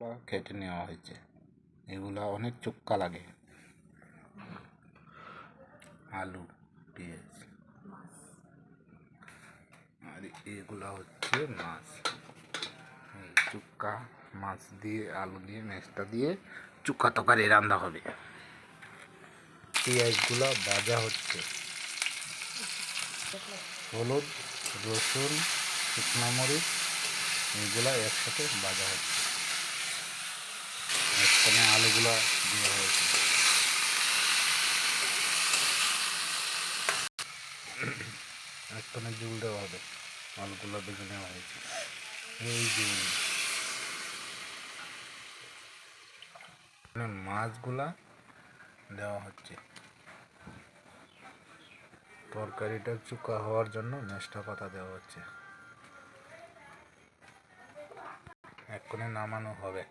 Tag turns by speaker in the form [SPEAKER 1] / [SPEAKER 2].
[SPEAKER 1] কেটে নেওয়া হয়েছে। এগুলা অনেক চুক্কা লাগে। আলু, পেঁয়াজ, আর এগুলা হচ্ছে মাছ। এই চুক্কা মাছ দিয়ে আলু দিয়ে ম্যাশটা দিয়ে চুক্কা তরকারি রান্না হবে। পেঁয়াজগুলা ভাজা হচ্ছে। হলুদ, রসুন, শুকনো মরিচ এগুলা একসাথে ভাজা হচ্ছে। এখানে আলুগুলা দেওয়া হয়েছে। একখানে জল দেওয়া হবে। আলুগুলো ভেজে নেওয়া হয়েছে। এই জল মাছগুলা দেওয়া হচ্ছে। তরকারিটা চুকা হওয়ার জন্য মেষ্টা পাতা দেওয়া হচ্ছে। এক্ষুনি নামানো হবে।